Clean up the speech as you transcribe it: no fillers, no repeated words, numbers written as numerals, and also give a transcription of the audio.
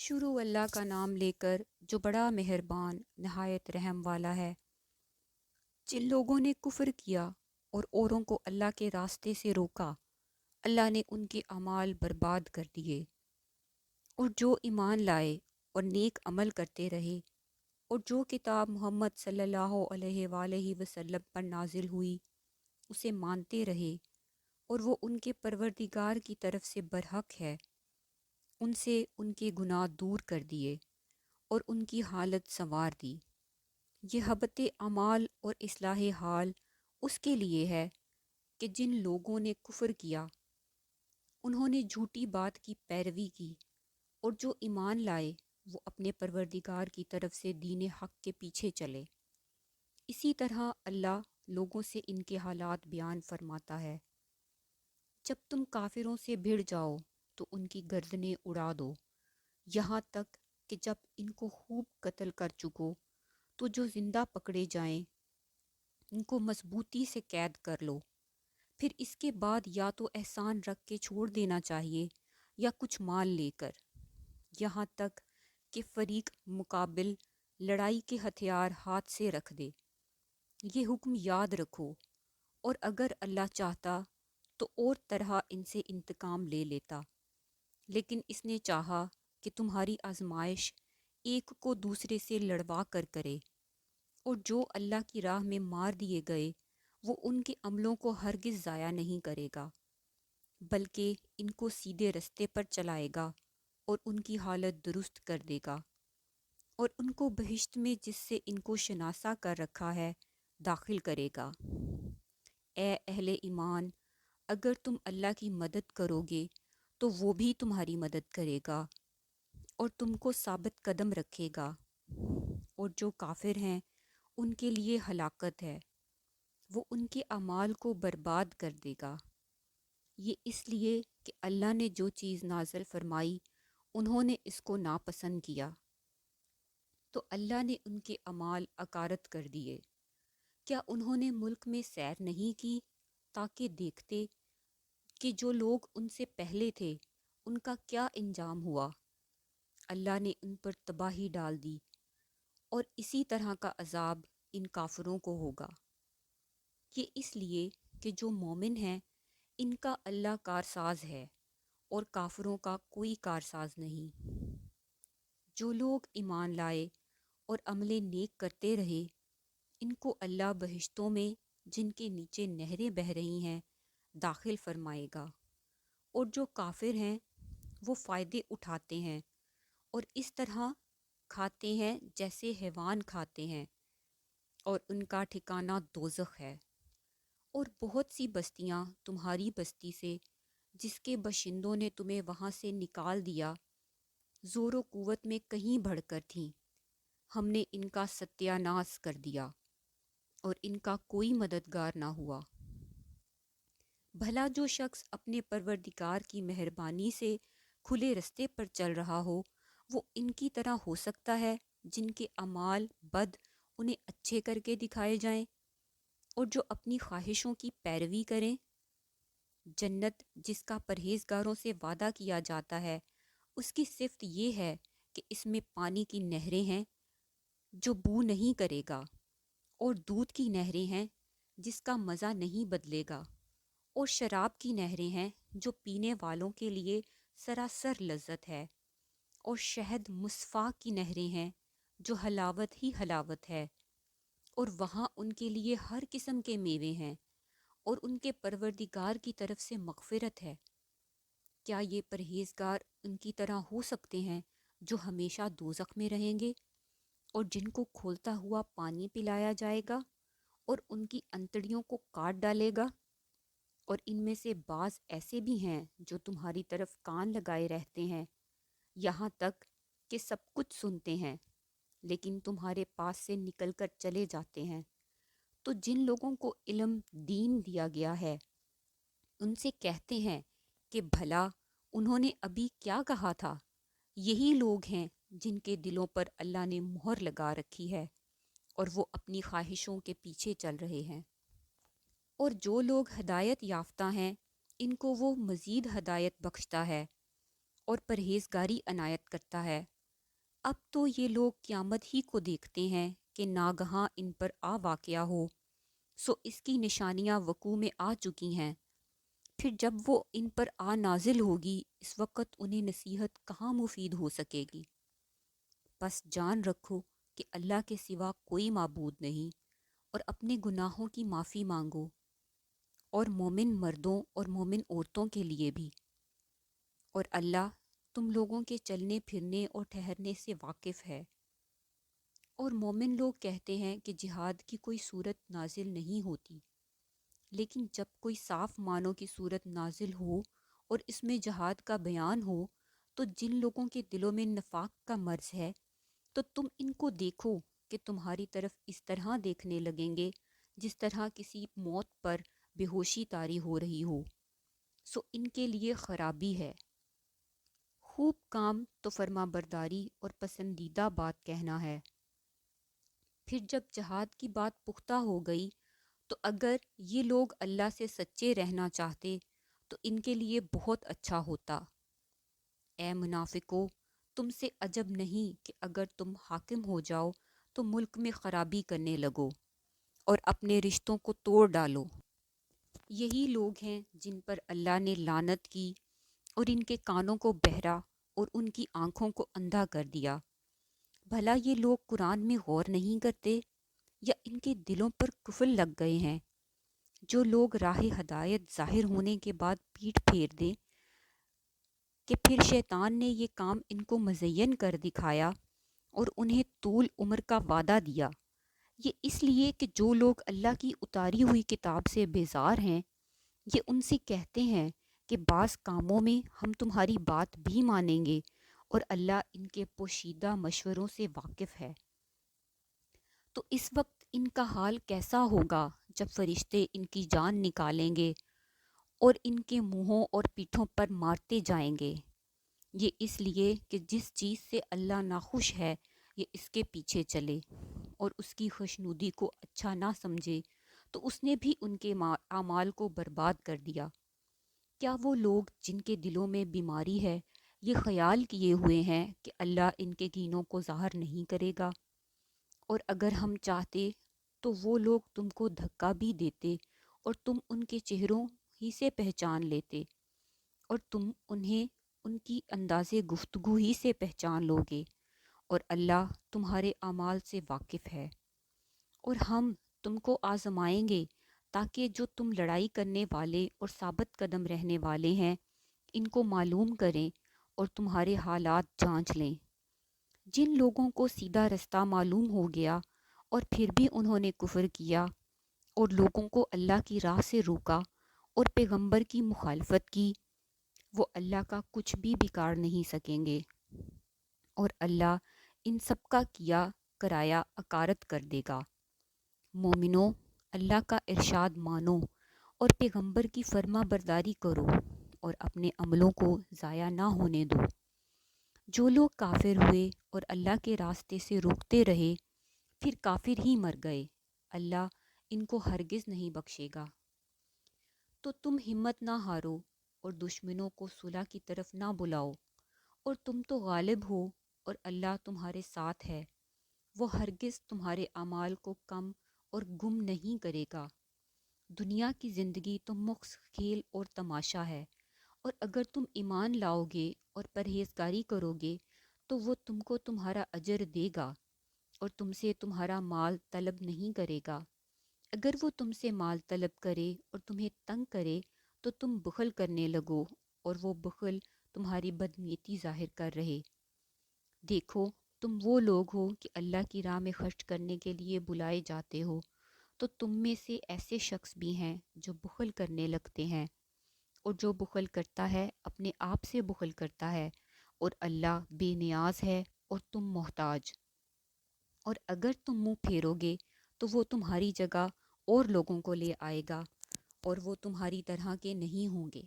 شروع اللہ کا نام لے کر جو بڑا مہربان نہایت رحم والا ہے۔ جن لوگوں نے کفر کیا اور اوروں کو اللہ کے راستے سے روکا، اللہ نے ان کے اعمال برباد کر دیے، اور جو ایمان لائے اور نیک عمل کرتے رہے اور جو کتاب محمد صلی اللہ علیہ وآلہ وسلم پر نازل ہوئی اسے مانتے رہے اور وہ ان کے پروردگار کی طرف سے برحق ہے، ان سے ان کے گناہ دور کر دیے اور ان کی حالت سنوار دی۔ یہ حبت اعمال اور اصلاح حال اس کے لیے ہے کہ جن لوگوں نے کفر کیا، انہوں نے جھوٹی بات کی پیروی کی، اور جو ایمان لائے وہ اپنے پروردگار کی طرف سے دین حق کے پیچھے چلے۔ اسی طرح اللہ لوگوں سے ان کے حالات بیان فرماتا ہے۔ جب تم کافروں سے بھڑ جاؤ تو ان کی گردنیں اڑا دو، یہاں تک کہ جب ان کو خوب قتل کر چکو تو جو زندہ پکڑے جائیں ان کو مضبوطی سے قید کر لو، پھر اس کے بعد یا تو احسان رکھ کے چھوڑ دینا چاہیے یا کچھ مال لے کر، یہاں تک کہ فریق مقابل لڑائی کے ہتھیار ہاتھ سے رکھ دے۔ یہ حکم یاد رکھو، اور اگر اللہ چاہتا تو اور طرح ان سے انتقام لے لیتا، لیکن اس نے چاہا کہ تمہاری آزمائش ایک کو دوسرے سے لڑوا کر کرے، اور جو اللہ کی راہ میں مار دیے گئے وہ ان کے عملوں کو ہرگز ضائع نہیں کرے گا، بلکہ ان کو سیدھے رستے پر چلائے گا اور ان کی حالت درست کر دے گا، اور ان کو بہشت میں جس سے ان کو شناسا کر رکھا ہے داخل کرے گا۔ اے اہل ایمان، اگر تم اللہ کی مدد کرو گے تو وہ بھی تمہاری مدد کرے گا اور تم کو ثابت قدم رکھے گا، اور جو کافر ہیں ان کے لیے ہلاکت ہے، وہ ان کے اعمال کو برباد کر دے گا۔ یہ اس لیے کہ اللہ نے جو چیز نازل فرمائی انہوں نے اس کو ناپسند کیا، تو اللہ نے ان کے اعمال اکارت کر دیے۔ کیا انہوں نے ملک میں سیر نہیں کی تاکہ دیکھتے کہ جو لوگ ان سے پہلے تھے ان کا کیا انجام ہوا؟ اللہ نے ان پر تباہی ڈال دی، اور اسی طرح کا عذاب ان کافروں کو ہوگا۔ یہ اس لیے کہ جو مومن ہیں ان کا اللہ کارساز ہے اور کافروں کا کوئی کارساز نہیں۔ جو لوگ ایمان لائے اور عمل نیک کرتے رہے ان کو اللہ بہشتوں میں جن کے نیچے نہریں بہہ رہی ہیں داخل فرمائے گا، اور جو کافر ہیں وہ فائدے اٹھاتے ہیں اور اس طرح کھاتے ہیں جیسے حیوان کھاتے ہیں، اور ان کا ٹھکانہ دوزخ ہے۔ اور بہت سی بستیاں تمہاری بستی سے جس کے باشندوں نے تمہیں وہاں سے نکال دیا زور و قوت میں کہیں بڑھ کر تھیں، ہم نے ان کا ستیہ ناش کر دیا اور ان کا کوئی مددگار نہ ہوا۔ بھلا جو شخص اپنے پروردگار کی مہربانی سے کھلے رستے پر چل رہا ہو وہ ان کی طرح ہو سکتا ہے جن کے اعمال بد انہیں اچھے کر کے دکھائے جائیں، اور جو اپنی خواہشوں کی پیروی کریں؟ جنت جس کا پرہیزگاروں سے وعدہ کیا جاتا ہے اس کی صفت یہ ہے کہ اس میں پانی کی نہریں ہیں جو بو نہیں کرے گا، اور دودھ کی نہریں ہیں جس کا مزہ نہیں بدلے گا، اور شراب کی نہریں ہیں جو پینے والوں کے لیے سراسر لذت ہے، اور شہد مصفا کی نہریں ہیں جو حلاوت ہی حلاوت ہے، اور وہاں ان کے لیے ہر قسم کے میوے ہیں، اور ان کے پروردگار کی طرف سے مغفرت ہے۔ کیا یہ پرہیزگار ان کی طرح ہو سکتے ہیں جو ہمیشہ دوزخ میں رہیں گے اور جن کو کھولتا ہوا پانی پلایا جائے گا اور ان کی انتڑیوں کو کاٹ ڈالے گا؟ اور ان میں سے بعض ایسے بھی ہیں جو تمہاری طرف کان لگائے رہتے ہیں یہاں تک کہ سب کچھ سنتے ہیں، لیکن تمہارے پاس سے نکل کر چلے جاتے ہیں۔ تو جن لوگوں کو علم دین دیا گیا ہے ان سے کہتے ہیں کہ بھلا انہوں نے ابھی کیا کہا تھا؟ یہی لوگ ہیں جن کے دلوں پر اللہ نے مہر لگا رکھی ہے اور وہ اپنی خواہشوں کے پیچھے چل رہے ہیں۔ اور جو لوگ ہدایت یافتہ ہیں ان کو وہ مزید ہدایت بخشتا ہے اور پرہیزگاری عنایت کرتا ہے۔ اب تو یہ لوگ قیامت ہی کو دیکھتے ہیں کہ ناگہاں ان پر آ واقعہ ہو، سو اس کی نشانیاں وقوع میں آ چکی ہیں۔ پھر جب وہ ان پر آ نازل ہوگی، اس وقت انہیں نصیحت کہاں مفید ہو سکے گی۔ بس جان رکھو کہ اللہ کے سوا کوئی معبود نہیں، اور اپنے گناہوں کی معافی مانگو، اور مومن مردوں اور مومن عورتوں کے لیے بھی۔ اور اللہ تم لوگوں کے چلنے پھرنے اور ٹھہرنے سے واقف ہے۔ اور مومن لوگ کہتے ہیں کہ جہاد کی کوئی صورت نازل نہیں ہوتی، لیکن جب کوئی صاف معنوں کی صورت نازل ہو اور اس میں جہاد کا بیان ہو، تو جن لوگوں کے دلوں میں نفاق کا مرض ہے، تو تم ان کو دیکھو کہ تمہاری طرف اس طرح دیکھنے لگیں گے جس طرح کسی موت پر بے ہوشی طاری ہو رہی ہو، سو ان کے لیے خرابی ہے۔ خوب کام تو فرما برداری اور پسندیدہ بات کہنا ہے۔ پھر جب جہاد کی بات پختہ ہو گئی، تو اگر یہ لوگ اللہ سے سچے رہنا چاہتے تو ان کے لیے بہت اچھا ہوتا۔ اے منافقو، تم سے عجب نہیں کہ اگر تم حاکم ہو جاؤ تو ملک میں خرابی کرنے لگو اور اپنے رشتوں کو توڑ ڈالو۔ یہی لوگ ہیں جن پر اللہ نے لعنت کی، اور ان کے کانوں کو بہرا اور ان کی آنکھوں کو اندھا کر دیا۔ بھلا یہ لوگ قرآن میں غور نہیں کرتے، یا ان کے دلوں پر قفل لگ گئے ہیں؟ جو لوگ راہ ہدایت ظاہر ہونے کے بعد پیٹھ پھیر دیں کہ پھر شیطان نے یہ کام ان کو مزین کر دکھایا اور انہیں طول عمر کا وعدہ دیا۔ یہ اس لیے کہ جو لوگ اللہ کی اتاری ہوئی کتاب سے بیزار ہیں، یہ ان سے کہتے ہیں کہ بعض کاموں میں ہم تمہاری بات بھی مانیں گے، اور اللہ ان کے پوشیدہ مشوروں سے واقف ہے۔ تو اس وقت ان کا حال کیسا ہوگا جب فرشتے ان کی جان نکالیں گے اور ان کے منہوں اور پیٹھوں پر مارتے جائیں گے۔ یہ اس لیے کہ جس چیز سے اللہ ناخوش ہے، یہ اس کے پیچھے چلے اور اس کی خوشنودی کو اچھا نہ سمجھے، تو اس نے بھی ان کے اعمال کو برباد کر دیا۔ کیا وہ لوگ جن کے دلوں میں بیماری ہے، یہ خیال کیے ہوئے ہیں کہ اللہ ان کے کینوں کو ظاہر نہیں کرے گا؟ اور اگر ہم چاہتے تو وہ لوگ تم کو دھکا بھی دیتے اور تم ان کے چہروں ہی سے پہچان لیتے، اور تم انہیں ان کی انداز گفتگو ہی سے پہچان لوگے، اور اللہ تمہارے اعمال سے واقف ہے۔ اور ہم تم کو آزمائیں گے تاکہ جو تم لڑائی کرنے والے اور ثابت قدم رہنے والے ہیں ان کو معلوم کریں اور تمہارے حالات جانچ لیں۔ جن لوگوں کو سیدھا رستہ معلوم ہو گیا اور پھر بھی انہوں نے کفر کیا اور لوگوں کو اللہ کی راہ سے روکا اور پیغمبر کی مخالفت کی، وہ اللہ کا کچھ بھی بگاڑ نہیں سکیں گے، اور اللہ ان سب کا کیا کرایا اکارت کر دے گا۔ مومنو، اللہ کا ارشاد مانو اور پیغمبر کی فرما برداری کرو، اور اپنے عملوں کو ضائع نہ ہونے دو۔ جو لوگ کافر ہوئے اور اللہ کے راستے سے روکتے رہے، پھر کافر ہی مر گئے، اللہ ان کو ہرگز نہیں بخشے گا۔ تو تم ہمت نہ ہارو اور دشمنوں کو صلح کی طرف نہ بلاؤ، اور تم تو غالب ہو اور اللہ تمہارے ساتھ ہے، وہ ہرگز تمہارے اعمال کو کم اور گم نہیں کرے گا۔ دنیا کی زندگی تو مخص کھیل اور تماشا ہے، اور اگر تم ایمان لاؤ گے اور پرہیزگاری کرو گے تو وہ تم کو تمہارا اجر دے گا، اور تم سے تمہارا مال طلب نہیں کرے گا۔ اگر وہ تم سے مال طلب کرے اور تمہیں تنگ کرے تو تم بخل کرنے لگو، اور وہ بخل تمہاری بدنیتی ظاہر کر رہے۔ دیکھو، تم وہ لوگ ہو کہ اللہ کی راہ میں خرچ کرنے کے لیے بلائے جاتے ہو، تو تم میں سے ایسے شخص بھی ہیں جو بخل کرنے لگتے ہیں، اور جو بخل کرتا ہے اپنے آپ سے بخل کرتا ہے، اور اللہ بے نیاز ہے اور تم محتاج۔ اور اگر تم منہ پھیرو گے تو وہ تمہاری جگہ اور لوگوں کو لے آئے گا، اور وہ تمہاری طرح کے نہیں ہوں گے۔